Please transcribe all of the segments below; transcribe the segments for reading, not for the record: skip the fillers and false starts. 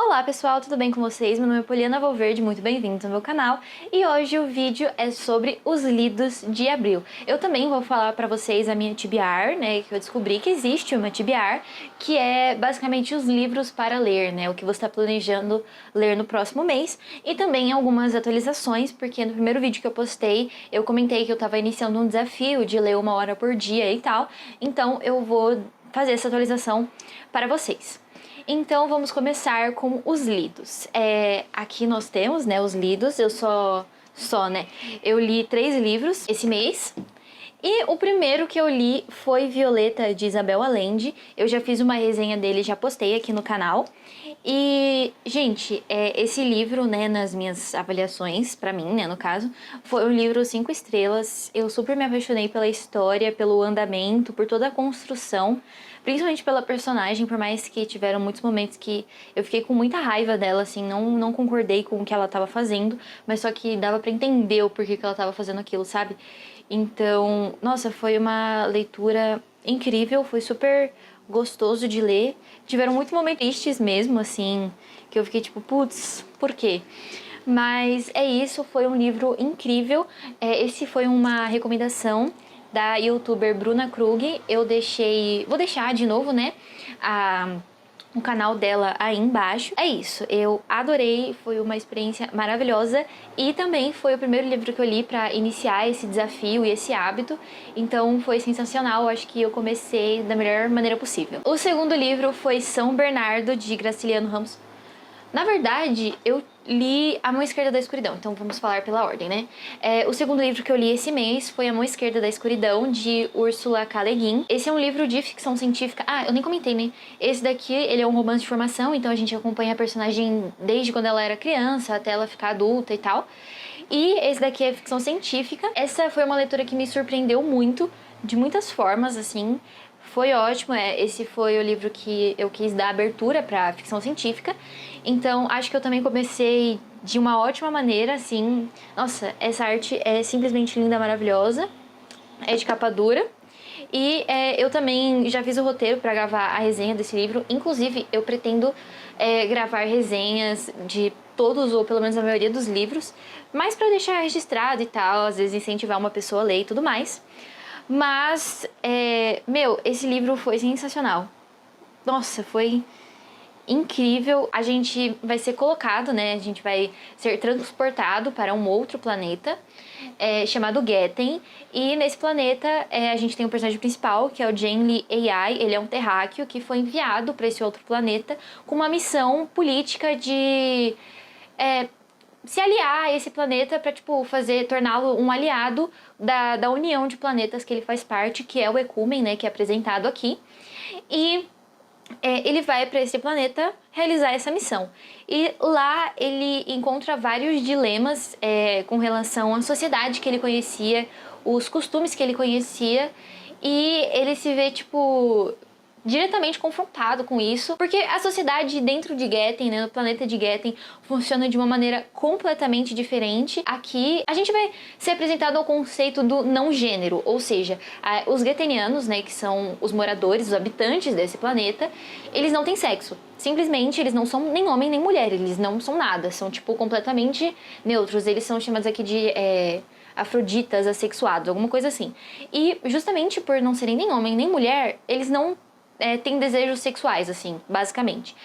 Olá pessoal, tudo bem com vocês? Meu nome é Poliana Valverde, muito bem-vindos ao meu canal. E hoje o vídeo é sobre os lidos de abril. Eu também vou falar pra vocês a minha TBR, né, que eu descobri que existe uma TBR, que é basicamente os livros para ler, né, o que você está planejando ler no próximo mês. E também algumas atualizações, porque no primeiro vídeo que eu postei, eu comentei que eu estava iniciando um desafio de ler 1 hora por dia e tal. Então eu vou fazer essa atualização para vocês. Então vamos começar com os lidos. Aqui nós temos, né, os lidos. Eu li 3 livros esse mês. E o primeiro que eu li foi Violeta, de Isabel Allende. Eu já fiz uma resenha dele, já postei aqui no canal. E, gente, esse livro, né, nas minhas avaliações, pra mim, né, no caso, foi um livro 5 estrelas. Eu super me apaixonei pela história, pelo andamento, por toda a construção, principalmente pela personagem, por mais que tiveram muitos momentos que eu fiquei com muita raiva dela, assim, não concordei com o que ela tava fazendo, mas só que dava pra entender o porquê que ela tava fazendo aquilo, sabe? Então, nossa, foi uma leitura incrível, foi super gostoso de ler. Tiveram muitos momentos tristes mesmo, assim, que eu fiquei tipo, putz, por quê? Mas é isso, foi um livro incrível. Esse foi uma recomendação da youtuber Bruna Krug. Vou deixar de novo, né, o canal dela aí embaixo. É isso, eu adorei, foi uma experiência maravilhosa e também foi o primeiro livro que eu li pra iniciar esse desafio e esse hábito, então foi sensacional, acho que eu comecei da melhor maneira possível. O segundo livro foi São Bernardo, de Graciliano Ramos. Na verdade, eu li A Mão Esquerda da Escuridão, então vamos falar pela ordem, né? O segundo livro que eu li esse mês foi A Mão Esquerda da Escuridão, de Ursula K. Le Guin. Esse é um livro de ficção científica. Ah, eu nem comentei, né? Esse daqui, ele é um romance de formação, então a gente acompanha a personagem desde quando ela era criança até ela ficar adulta e tal. E esse daqui é ficção científica. Essa foi uma leitura que me surpreendeu muito, de muitas formas, assim. Foi ótimo, esse foi o livro que eu quis dar abertura pra ficção científica. Então, acho que eu também comecei de uma ótima maneira, assim. Nossa, essa arte é simplesmente linda, maravilhosa. É de capa dura. E eu também já fiz o roteiro pra gravar a resenha desse livro. Inclusive, eu pretendo gravar resenhas de todos, ou pelo menos a maioria dos livros. Mas pra deixar registrado e tal, às vezes incentivar uma pessoa a ler e tudo mais. Mas, esse livro foi sensacional. Nossa, foi incrível. A gente vai ser colocado, né? A gente vai ser transportado para um outro planeta chamado Getten. E nesse planeta a gente tem o personagem principal, que é o Genly AI. Ele é um terráqueo que foi enviado para esse outro planeta com uma missão política de se aliar a esse planeta pra, tipo, torná-lo um aliado da união de planetas que ele faz parte, que é o Ecumen, né, que é apresentado aqui. E ele vai pra esse planeta realizar essa missão. E lá ele encontra vários dilemas com relação à sociedade que ele conhecia, os costumes que ele conhecia, e ele se vê, tipo, diretamente confrontado com isso, porque a sociedade dentro de Getten, né, no planeta de Getten, funciona de uma maneira completamente diferente. Aqui a gente vai ser apresentado ao conceito do não gênero, ou seja, os Gettenianos, né, que são os moradores, os habitantes desse planeta, eles não têm sexo. Simplesmente eles não são nem homem nem mulher, eles não são nada, são tipo completamente neutros, eles são chamados aqui de afroditas, assexuados, alguma coisa assim. E justamente por não serem nem homem nem mulher, eles não tem desejos sexuais, assim, basicamente.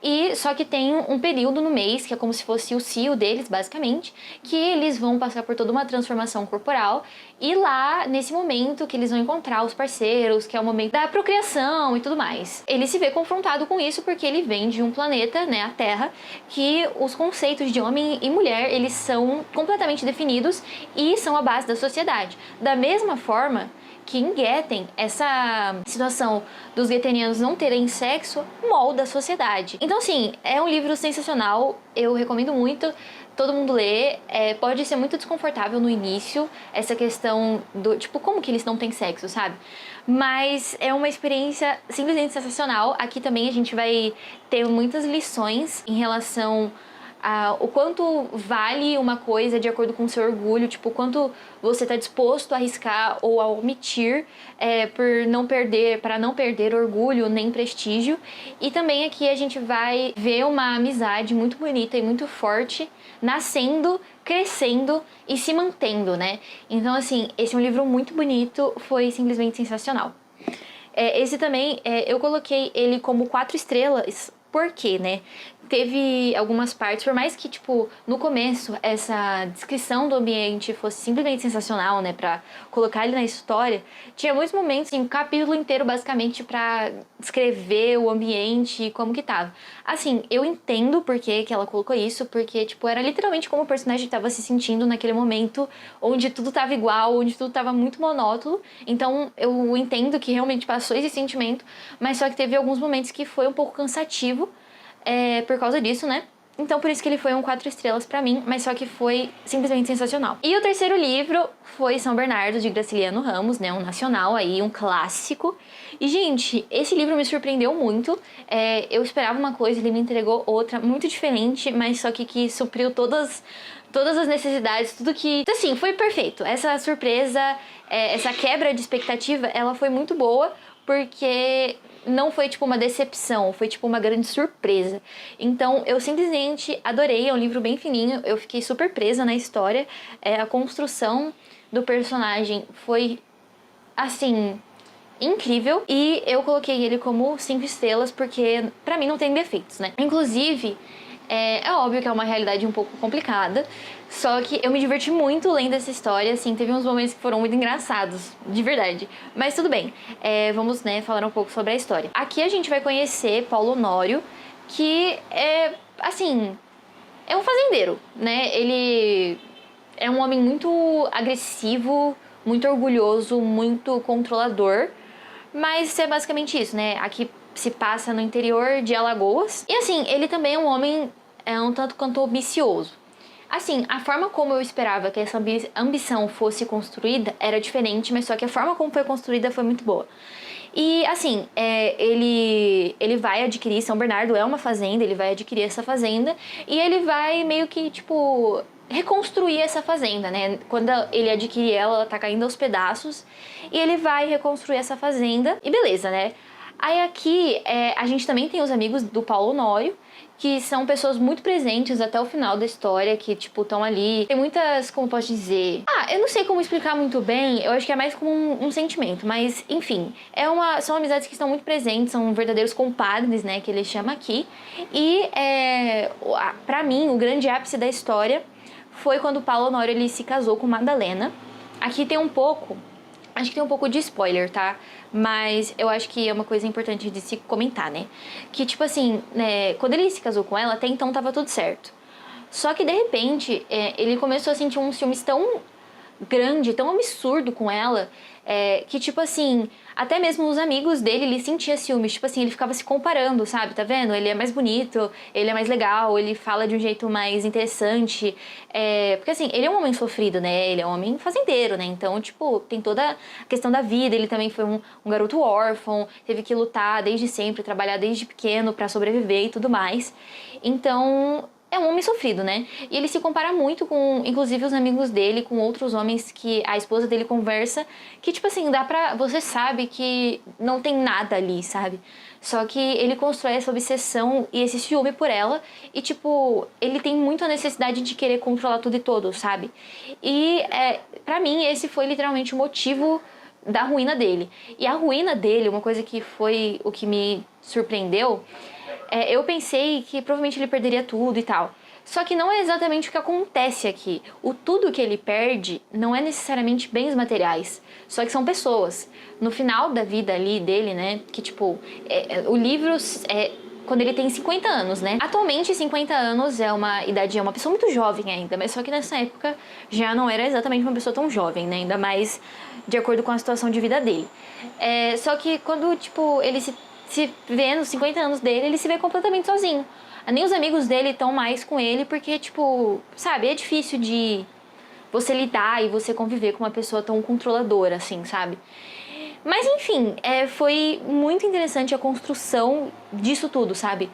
E só que tem um período no mês, que é como se fosse o cio deles, basicamente, que eles vão passar por toda uma transformação corporal, e lá, nesse momento, que eles vão encontrar os parceiros, que é o momento da procriação e tudo mais. Ele se vê confrontado com isso porque ele vem de um planeta, né, a Terra, que os conceitos de homem e mulher, eles são completamente definidos e são a base da sociedade. Da mesma forma que em Getten, essa situação dos gettenianos não terem sexo molda a sociedade. Então, assim, é um livro sensacional, eu recomendo muito todo mundo ler. Pode ser muito desconfortável no início, essa questão do, tipo, como que eles não têm sexo, sabe? Mas é uma experiência simplesmente sensacional. Aqui também a gente vai ter muitas lições em relação o quanto vale uma coisa de acordo com o seu orgulho, tipo, o quanto você tá disposto a arriscar ou a omitir para não perder orgulho nem prestígio. E também aqui a gente vai ver uma amizade muito bonita e muito forte nascendo, crescendo e se mantendo, né? Então, assim, esse é um livro muito bonito, foi simplesmente sensacional. Esse também, eu coloquei ele como 4 estrelas, por quê, né? Teve algumas partes, por mais que, tipo, no começo essa descrição do ambiente fosse simplesmente sensacional, né, pra colocar ele na história, tinha muitos momentos, assim, um capítulo inteiro basicamente pra descrever o ambiente e como que tava. Assim, eu entendo por que ela colocou isso, porque, tipo, era literalmente como o personagem tava se sentindo naquele momento, onde tudo tava igual, onde tudo tava muito monótono. Então, eu entendo que realmente passou esse sentimento, mas só que teve alguns momentos que foi um pouco cansativo, por causa disso, né? Então por isso que ele foi um 4 estrelas pra mim, mas só que foi simplesmente sensacional. E o terceiro livro foi São Bernardo, de Graciliano Ramos, né? Um nacional aí, um clássico. E, gente, esse livro me surpreendeu muito. Eu esperava uma coisa, ele me entregou outra, muito diferente, mas só que supriu todas as necessidades, tudo que... Assim, foi perfeito. Essa surpresa, essa quebra de expectativa, ela foi muito boa, porque não foi tipo uma decepção, foi tipo uma grande surpresa. Então eu simplesmente adorei, é um livro bem fininho, eu fiquei super presa na história. A construção do personagem foi, assim, incrível. E eu coloquei ele como 5 estrelas porque pra mim não tem defeitos, né? Inclusive, é óbvio que é uma realidade um pouco complicada, só que eu me diverti muito lendo essa história, assim, teve uns momentos que foram muito engraçados, de verdade. Mas tudo bem, vamos, né, falar um pouco sobre a história. Aqui a gente vai conhecer Paulo Honório, que assim, é um fazendeiro, né? Ele é um homem muito agressivo, muito orgulhoso, muito controlador, mas é basicamente isso, né? Aqui se passa no interior de Alagoas. E assim, ele também é um homem um tanto quanto ambicioso. Assim, a forma como eu esperava que essa ambição fosse construída era diferente, mas só que a forma como foi construída foi muito boa. E assim, ele vai adquirir, São Bernardo é uma fazenda, ele vai adquirir essa fazenda e ele vai meio que, tipo, reconstruir essa fazenda, né? Quando ele adquire ela tá caindo aos pedaços e ele vai reconstruir essa fazenda e beleza, né? Aí aqui a gente também tem os amigos do Paulo Honório, que são pessoas muito presentes até o final da história, que, tipo, estão ali. Tem muitas, como posso dizer... eu não sei como explicar muito bem, eu acho que é mais como um sentimento, mas, enfim. São amizades que estão muito presentes, são verdadeiros compadres, né, que ele chama aqui. E, pra mim, o grande ápice da história foi quando o Paulo Honório, ele se casou com Madalena. Aqui tem um pouco... Acho que tem um pouco de spoiler, tá? Mas eu acho que é uma coisa importante de se comentar, né? Que, tipo assim, né, quando ele se casou com ela, até então tava tudo certo. Só que, de repente, ele começou a sentir uns ciúmes tão grande, tão absurdo com ela, que, tipo assim, até mesmo os amigos dele, ele sentia ciúmes, tipo assim, ele ficava se comparando, sabe, tá vendo? Ele é mais bonito, ele é mais legal, ele fala de um jeito mais interessante, porque assim, ele é um homem sofrido, né, ele é um homem fazendeiro, né, então, tipo, tem toda a questão da vida, ele também foi um garoto órfão, teve que lutar desde sempre, trabalhar desde pequeno pra sobreviver e tudo mais, então... É um homem sofrido, né? E ele se compara muito com, inclusive, os amigos dele, com outros homens que a esposa dele conversa, que, tipo assim, você sabe que não tem nada ali, sabe? Só que ele constrói essa obsessão e esse ciúme por ela e, tipo, ele tem muito a necessidade de querer controlar tudo e todos, sabe? E, pra mim, esse foi literalmente o motivo da ruína dele. E a ruína dele, uma coisa que foi o que me surpreendeu... eu pensei que provavelmente ele perderia tudo e tal. Só que não é exatamente o que acontece aqui. O tudo que ele perde não é necessariamente bens materiais, só que são pessoas. No final da vida ali dele, né, que tipo, o livro quando ele tem 50 anos, né? Atualmente 50 anos é uma pessoa muito jovem ainda, mas só que nessa época já não era exatamente uma pessoa tão jovem, né? Ainda mais de acordo com a situação de vida dele. Só que quando, tipo, ele se vê nos 50 anos dele, ele se vê completamente sozinho. Nem os amigos dele estão mais com ele, porque, tipo, sabe, é difícil de você lidar e você conviver com uma pessoa tão controladora, assim, sabe? Mas, enfim, foi muito interessante a construção disso tudo, sabe?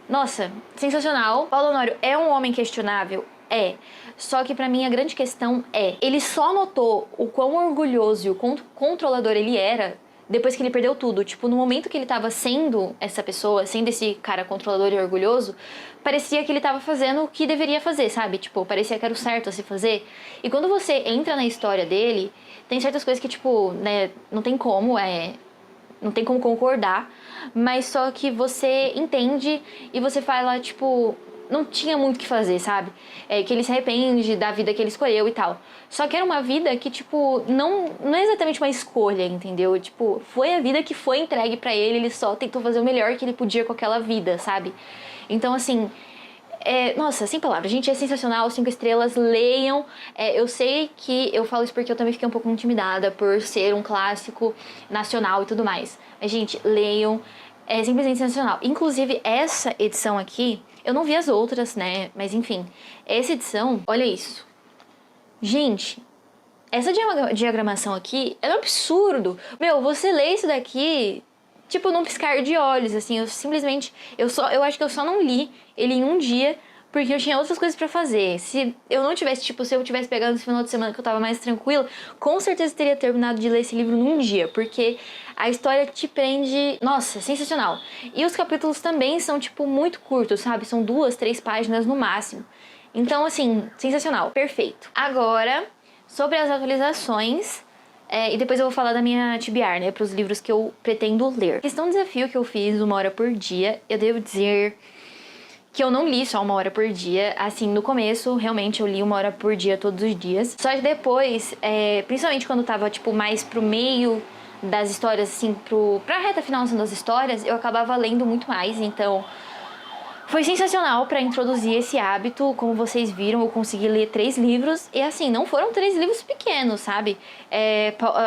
Nossa, sensacional. Paulo Honório é um homem questionável? É. Só que pra mim a grande questão é, ele só notou o quão orgulhoso e o quão controlador ele era depois que ele perdeu tudo. Tipo, no momento que ele tava sendo essa pessoa, sendo esse cara controlador e orgulhoso, parecia que ele tava fazendo o que deveria fazer, sabe? Tipo, parecia que era o certo a se fazer. E quando você entra na história dele, tem certas coisas que, tipo, né, não tem como, não tem como concordar, mas só que você entende e você fala, tipo, não tinha muito o que fazer, sabe? Que ele se arrepende da vida que ele escolheu e tal. Só que era uma vida que, tipo, não é exatamente uma escolha, entendeu? Tipo, foi a vida que foi entregue pra ele só tentou fazer o melhor que ele podia com aquela vida, sabe? Então, assim, nossa, sem palavras, gente, é sensacional, 5 estrelas, leiam. Eu sei que eu falo isso porque eu também fiquei um pouco intimidada por ser um clássico nacional e tudo mais. Mas, gente, leiam, é simplesmente sensacional. Inclusive, essa edição aqui, eu não vi as outras, né, mas enfim, essa edição, olha isso. Gente, essa diagramação aqui é um absurdo. Meu, você lê isso daqui, tipo, num piscar de olhos, assim, eu acho que eu só não li ele em um dia, porque eu tinha outras coisas pra fazer. Se eu não tivesse, tipo, se eu tivesse pegado esse final de semana que eu tava mais tranquila, com certeza teria terminado de ler esse livro num dia, porque a história te prende, nossa, sensacional. E os capítulos também são, tipo, muito curtos, sabe? São 2, 3 páginas no máximo. Então, assim, sensacional, perfeito. Agora, sobre as atualizações, e depois eu vou falar da minha TBR, né, pros livros que eu pretendo ler. A questão do desafio que eu fiz, 1 hora por dia, eu devo dizer que eu não li só 1 hora por dia. Assim, no começo, realmente, eu li 1 hora por dia todos os dias. Só que depois, principalmente quando tava, tipo, mais pro meio das histórias, assim, pra reta final assim, das histórias, eu acabava lendo muito mais, então foi sensacional pra introduzir esse hábito. Como vocês viram, eu consegui ler 3 livros. E assim, não foram 3 livros pequenos, sabe?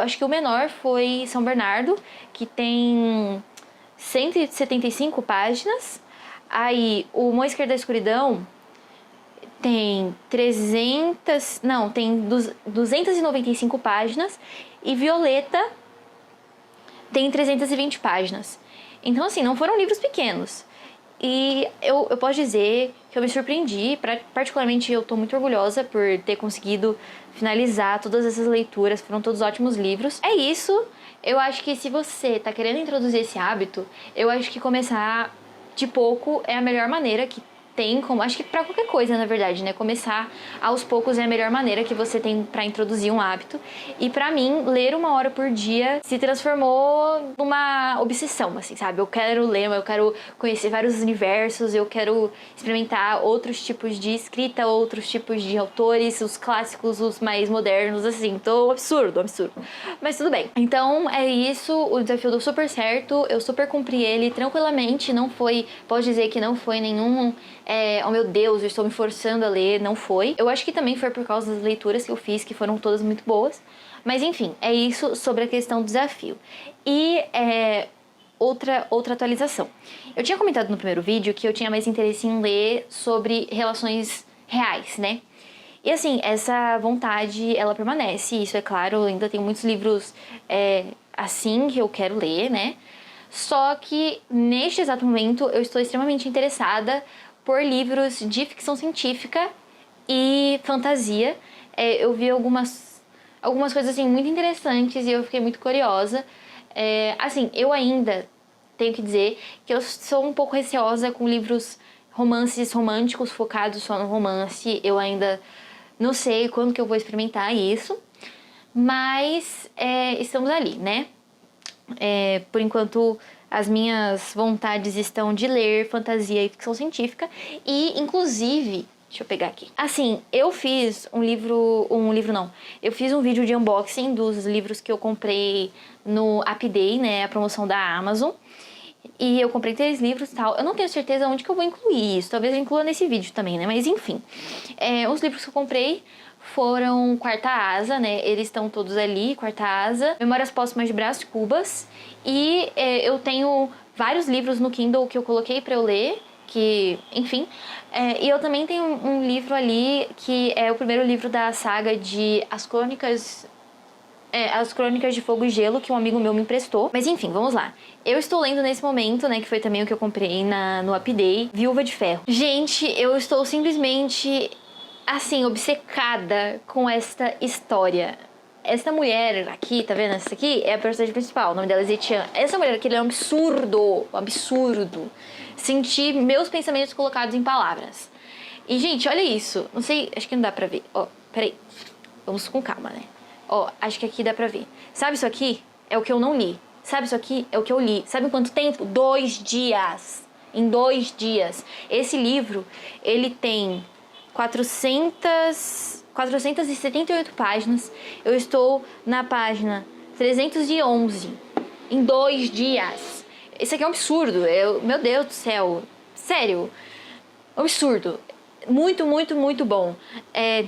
Acho que o menor foi São Bernardo, que tem 175 páginas. Aí, o Mão Esquerda da Escuridão tem 295 páginas. E Violeta tem 320 páginas. Então, assim, não foram livros pequenos. E eu posso dizer que eu me surpreendi, particularmente eu tô muito orgulhosa por ter conseguido finalizar todas essas leituras, foram todos ótimos livros. É isso, eu acho que se você tá querendo introduzir esse hábito, eu acho que começar de pouco é a melhor maneira que tem, como acho que pra qualquer coisa, na verdade, né? Começar aos poucos é a melhor maneira que você tem pra introduzir um hábito. E pra mim, ler 1 hora por dia se transformou numa obsessão, assim, sabe? Eu quero ler, eu quero conhecer vários universos, eu quero experimentar outros tipos de escrita, outros tipos de autores, os clássicos, os mais modernos, assim. Tô absurdo. Mas tudo bem. Então, é isso. O desafio deu super certo. Eu super cumpri ele tranquilamente. Não foi, posso dizer que não foi nenhum oh meu Deus, eu estou me forçando a ler, não foi. Eu acho que também foi por causa das leituras que eu fiz, que foram todas muito boas. Mas enfim, é isso sobre a questão do desafio. E outra atualização. Eu tinha comentado no primeiro vídeo que eu tinha mais interesse em ler sobre relações reais, né? E assim, essa vontade, ela permanece, isso é claro, eu ainda tenho muitos livros assim que eu quero ler, né? Só que neste exato momento eu estou extremamente interessada por livros de ficção científica e fantasia. Eu vi algumas coisas assim muito interessantes e eu fiquei muito curiosa. Assim, eu ainda tenho que dizer que eu sou um pouco receosa com livros romances românticos focados só no romance. Eu ainda não sei quando que eu vou experimentar isso, mas estamos ali, né? Por enquanto, as minhas vontades estão de ler fantasia e ficção científica. E, inclusive, deixa eu pegar aqui. Assim, eu fiz eu fiz um vídeo de unboxing dos livros que eu comprei no App Day, né, a promoção da Amazon. E eu comprei 3 livros e tal. Eu não tenho certeza onde que eu vou incluir isso. Talvez eu inclua nesse vídeo também, né? Mas enfim. Os livros que eu comprei foram Quarta Asa, né? Eles estão todos ali, Quarta Asa. Memórias Póstumas de Brás Cubas. E eu tenho vários livros no Kindle que eu coloquei pra eu ler. Que, enfim. E eu também tenho um livro ali que é o primeiro livro da saga de As Crônicas As Crônicas de Fogo e Gelo, que um amigo meu me emprestou. Mas enfim, vamos lá. Eu estou lendo nesse momento, né, que foi também o que eu comprei no Upday, Viúva de Ferro. Gente, eu estou simplesmente, assim, obcecada com esta história. Essa mulher aqui, tá vendo? Essa aqui é a personagem principal, o nome dela é Zetian. Essa mulher aqui, ela é um absurdo. Sentir meus pensamentos colocados em palavras. E, gente, olha isso. Não sei, acho que não dá pra ver. Ó, peraí. Vamos com calma, né? Ó, acho que aqui dá pra ver. Sabe isso aqui? É o que eu não li. Sabe isso aqui? É o que eu li. Sabe em quanto tempo? 2 dias. Em 2 dias. Esse livro, ele tem 478 páginas. Eu estou na página 311. Em 2 dias. Isso aqui é um absurdo. Meu Deus do céu. Sério. Absurdo. Muito bom.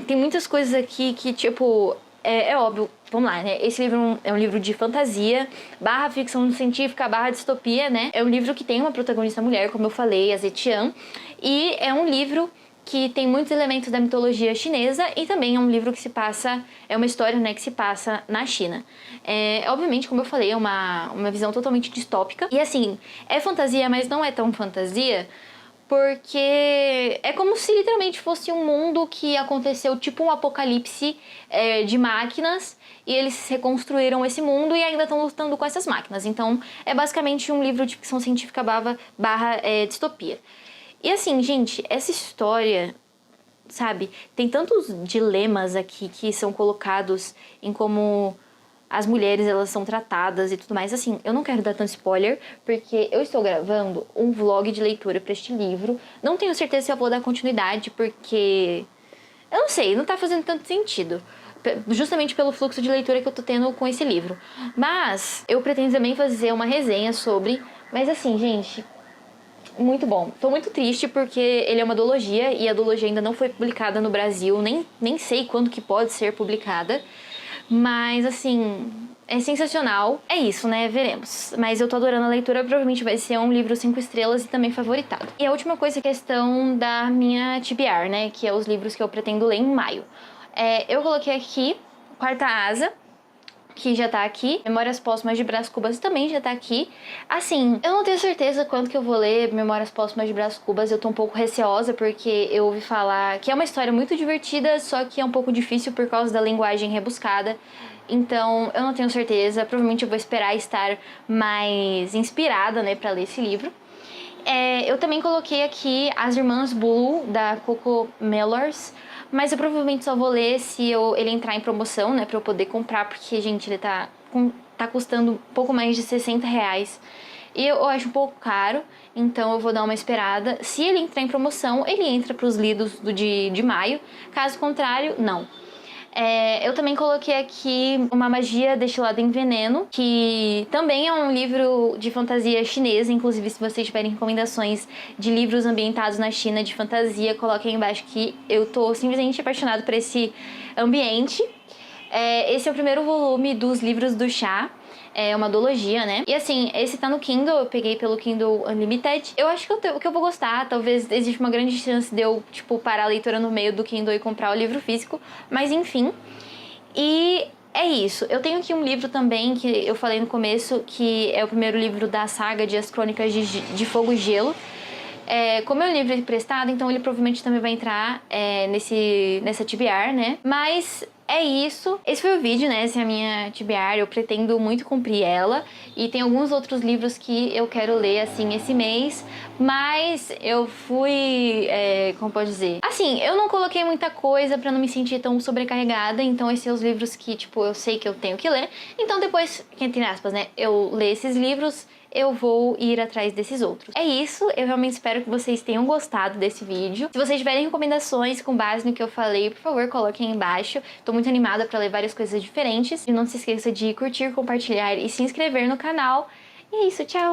Tem muitas coisas aqui que, tipo... É óbvio, vamos lá, né? Esse livro é um livro de fantasia, / ficção científica, / distopia, né? É um livro que tem uma protagonista mulher, como eu falei, a Zetian. E é um livro que tem muitos elementos da mitologia chinesa e também é um livro que se passa... É uma história, né, que se passa na China. Obviamente, como eu falei, é uma visão totalmente distópica. E assim, é fantasia, mas não é tão fantasia... Porque é como se literalmente fosse um mundo que aconteceu tipo um apocalipse de máquinas e eles reconstruíram esse mundo e ainda estão lutando com essas máquinas. Então é basicamente um livro de ficção científica / distopia. E assim, gente, essa história, sabe, tem tantos dilemas aqui que são colocados em como... as mulheres, elas são tratadas e tudo mais. Assim, eu não quero dar tanto spoiler, porque eu estou gravando um vlog de leitura para este livro. Não tenho certeza se eu vou dar continuidade, porque... eu não sei, não tá fazendo tanto sentido. Justamente pelo fluxo de leitura que eu tô tendo com esse livro. Mas, eu pretendo também fazer uma resenha sobre... Mas assim, gente... muito bom. Tô muito triste porque ele é uma duologia, e a duologia ainda não foi publicada no Brasil. Nem sei quando que pode ser publicada. Mas, assim, é sensacional. É isso, né? Veremos. Mas eu tô adorando a leitura. Provavelmente vai ser um livro 5 estrelas e também favoritado. E a última coisa é a questão da minha TBR, né? Que é os livros que eu pretendo ler em maio. Eu coloquei aqui Quarta Asa, que já tá aqui. Memórias Póstumas de Brás Cubas também já tá aqui. Assim, eu não tenho certeza quando que eu vou ler Memórias Póstumas de Brás Cubas. Eu tô um pouco receosa porque eu ouvi falar que é uma história muito divertida, só que é um pouco difícil por causa da linguagem rebuscada. Então, eu não tenho certeza. Provavelmente eu vou esperar estar mais inspirada, né, pra ler esse livro. Eu também coloquei aqui As Irmãs Blue, da Coco Mellors. Mas eu provavelmente só vou ler se ele entrar em promoção, né, pra eu poder comprar, porque, gente, ele tá custando um pouco mais de R$60. E eu acho um pouco caro, então eu vou dar uma esperada. Se ele entrar em promoção, ele entra pros lidos de maio. Caso contrário, não. Eu também coloquei aqui Uma Magia Destilada em Veneno, que também é um livro de fantasia chinesa. Inclusive, se vocês tiverem recomendações de livros ambientados na China de fantasia, coloquem aí embaixo que eu tô simplesmente apaixonada por esse ambiente. Esse é o primeiro volume dos livros do chá. É uma duologia, né? E assim, esse tá no Kindle, eu peguei pelo Kindle Unlimited. Eu acho que eu vou gostar, talvez existe uma grande chance de eu, tipo, parar a leitura no meio do Kindle e comprar o livro físico. Mas enfim. E é isso. Eu tenho aqui um livro também, que eu falei no começo, que é o primeiro livro da saga de As Crônicas de Fogo e Gelo. Como é um livro emprestado, então ele provavelmente também vai entrar nessa TBR, né? Mas é isso. Esse foi o vídeo, né? Essa é a minha TBR. Eu pretendo muito cumprir ela. E tem alguns outros livros que eu quero ler, assim, esse mês. Mas eu fui... como pode dizer? Assim, eu não coloquei muita coisa pra não me sentir tão sobrecarregada. Então esses são os livros que, tipo, eu sei que eu tenho que ler. Então depois, entre aspas, né? Eu ler esses livros... eu vou ir atrás desses outros. É isso, eu realmente espero que vocês tenham gostado desse vídeo. Se vocês tiverem recomendações com base no que eu falei, por favor, coloquem aí embaixo. Tô muito animada pra ler várias coisas diferentes. E não se esqueça de curtir, compartilhar e se inscrever no canal. E é isso, tchau!